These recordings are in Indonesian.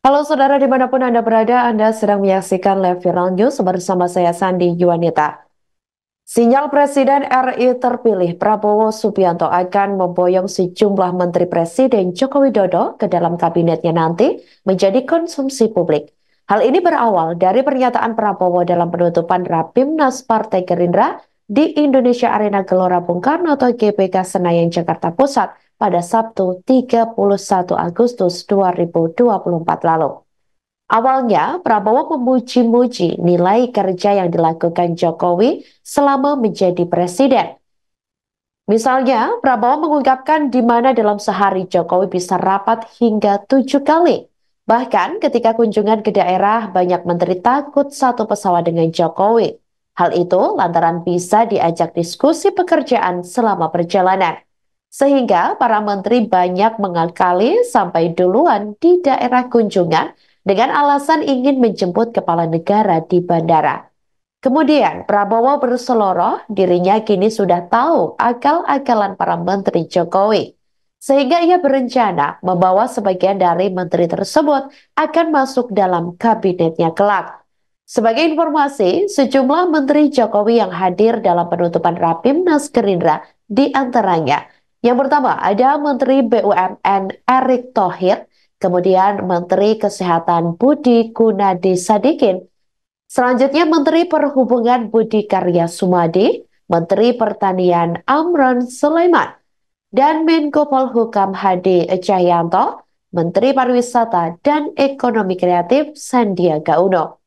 Halo saudara dimanapun Anda berada, Anda sedang menyaksikan Live Viral News bersama saya Sandi Yuwanita. Sinyal Presiden RI terpilih Prabowo Subianto akan memboyong sejumlah Menteri Presiden Joko Widodo ke dalam kabinetnya nanti menjadi konsumsi publik. Hal ini berawal dari pernyataan Prabowo dalam penutupan Rapimnas Partai Gerindra di Indonesia Arena Gelora Bung Karno atau GBK Senayan Jakarta Pusat pada Sabtu 31 Agustus 2024 lalu. Awalnya, Prabowo memuji-muji nilai kerja yang dilakukan Jokowi selama menjadi presiden. Misalnya, Prabowo mengungkapkan di mana dalam sehari Jokowi bisa rapat hingga 7 kali. Bahkan ketika kunjungan ke daerah, banyak menteri takut satu pesawat dengan Jokowi. Hal itu lantaran bisa diajak diskusi pekerjaan selama perjalanan. Sehingga para menteri banyak mengakali sampai duluan di daerah kunjungan dengan alasan ingin menjemput kepala negara di bandara. Kemudian Prabowo berseloroh dirinya kini sudah tahu akal-akalan para menteri Jokowi. Sehingga ia berencana membawa sebagian dari menteri tersebut akan masuk dalam kabinetnya kelak. Sebagai informasi, sejumlah menteri Jokowi yang hadir dalam penutupan Rapimnas Gerindra di antaranya. Yang pertama ada Menteri BUMN Erick Thohir, kemudian Menteri Kesehatan Budi Gunadi Sadikin, selanjutnya Menteri Perhubungan Budi Karya Sumadi, Menteri Pertanian Amran Sulaiman, dan Menko Polhukam Hadi Cahyanto, Menteri Pariwisata dan Ekonomi Kreatif Sandiaga Uno.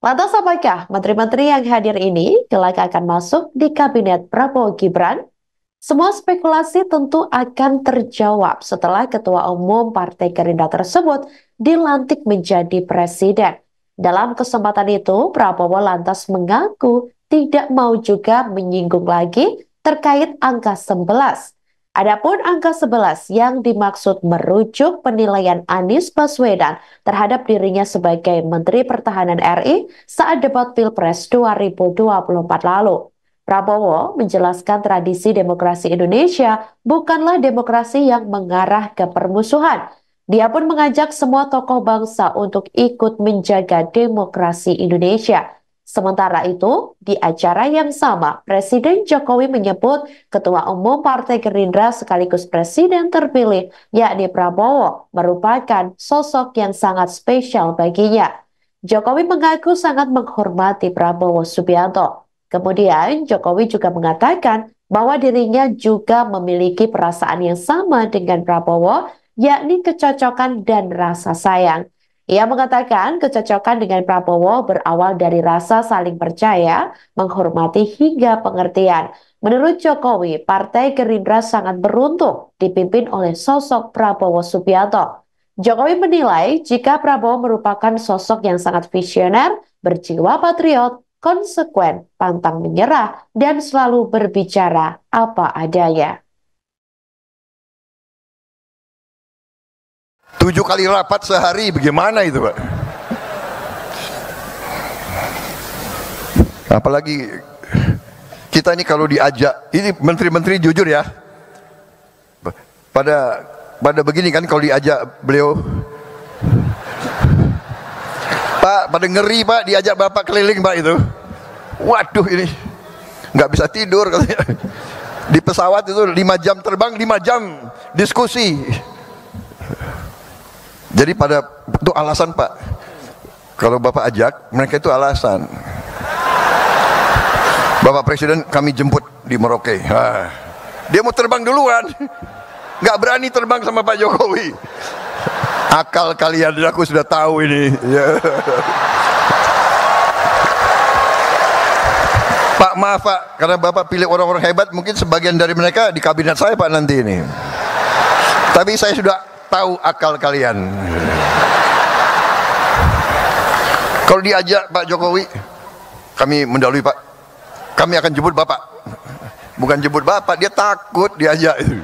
Lantas apakah menteri-menteri yang hadir ini kelak akan masuk di kabinet Prabowo Gibran? Semua spekulasi tentu akan terjawab setelah Ketua Umum Partai Gerindra tersebut dilantik menjadi presiden. Dalam kesempatan itu, Prabowo lantas mengaku tidak mau juga menyinggung lagi terkait angka 11. Adapun angka 11 yang dimaksud merujuk penilaian Anies Baswedan terhadap dirinya sebagai Menteri Pertahanan RI saat debat Pilpres 2024 lalu. Prabowo menjelaskan tradisi demokrasi Indonesia bukanlah demokrasi yang mengarah ke permusuhan. Dia pun mengajak semua tokoh bangsa untuk ikut menjaga demokrasi Indonesia. Sementara itu, di acara yang sama, Presiden Jokowi menyebut Ketua Umum Partai Gerindra sekaligus Presiden terpilih, yakni Prabowo, merupakan sosok yang sangat spesial baginya. Jokowi mengaku sangat menghormati Prabowo Subianto. Kemudian Jokowi juga mengatakan bahwa dirinya juga memiliki perasaan yang sama dengan Prabowo, yakni kecocokan dan rasa sayang. Ia mengatakan kecocokan dengan Prabowo berawal dari rasa saling percaya, menghormati hingga pengertian. Menurut Jokowi, Partai Gerindra sangat beruntung dipimpin oleh sosok Prabowo Subianto. Jokowi menilai jika Prabowo merupakan sosok yang sangat visioner, berjiwa patriot, konsekuen, pantang menyerah, dan selalu berbicara apa adanya. 7 kali rapat sehari, bagaimana itu Pak? Apalagi kita ini kalau diajak, ini menteri-menteri jujur ya, pada begini kan kalau diajak beliau, Pak, pada ngeri Pak, diajak Bapak keliling Pak itu. Waduh, ini nggak bisa tidur katanya. Di pesawat itu 5 jam terbang, 5 jam diskusi. Jadi itu alasan Pak, kalau Bapak ajak, mereka itu alasan. Bapak Presiden kami jemput di Merauke. Dia mau terbang duluan, nggak berani terbang sama Pak Jokowi. Akal kalian, aku sudah tahu ini. Pak, maaf Pak, karena Bapak pilih orang-orang hebat, mungkin sebagian dari mereka di kabinet saya Pak nanti ini. Tapi saya sudah tahu akal kalian. Kalau diajak Pak Jokowi, kami mendahului Pak, kami akan jemput Bapak. Bukan jemput Bapak, dia takut diajak itu.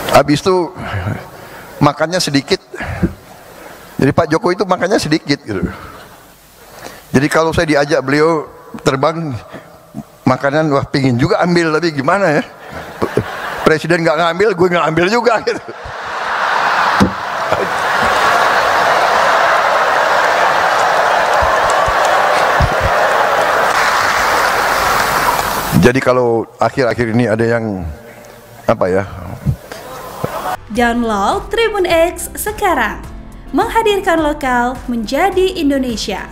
Habis itu makannya sedikit. Jadi Pak Jokowi itu makannya sedikit gitu. Jadi kalau saya diajak beliau terbang, makanan wah pingin juga ambil, tapi gimana ya, Presiden nggak ngambil, gue nggak ambil juga gitu. Jadi kalau akhir-akhir ini ada yang apa ya? Download Tribun X sekarang, menghadirkan lokal menjadi Indonesia.